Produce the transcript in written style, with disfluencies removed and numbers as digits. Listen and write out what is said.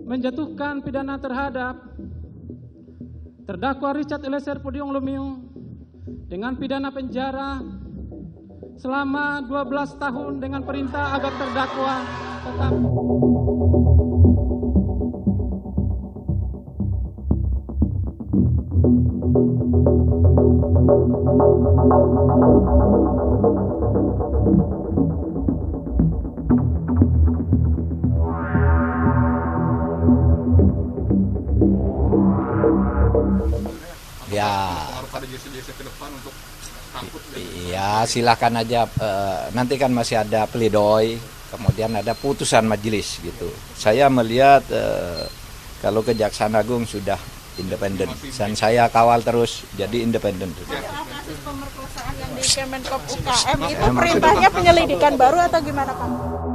Menjatuhkan pidana terhadap terdakwa Richard Eliezer Pudium Lumiu dengan pidana penjara selama 12 tahun dengan perintah agar terdakwa tetap ya silakan aja, nanti kan masih ada pledoi, kemudian ada putusan majelis gitu. Saya melihat kalau Kejaksaan Agung sudah independen dan saya kawal terus jadi independen. Kasus pemerkosaan yang di Kemenkop UKM itu perintahnya penyelidikan baru atau gimana Pak?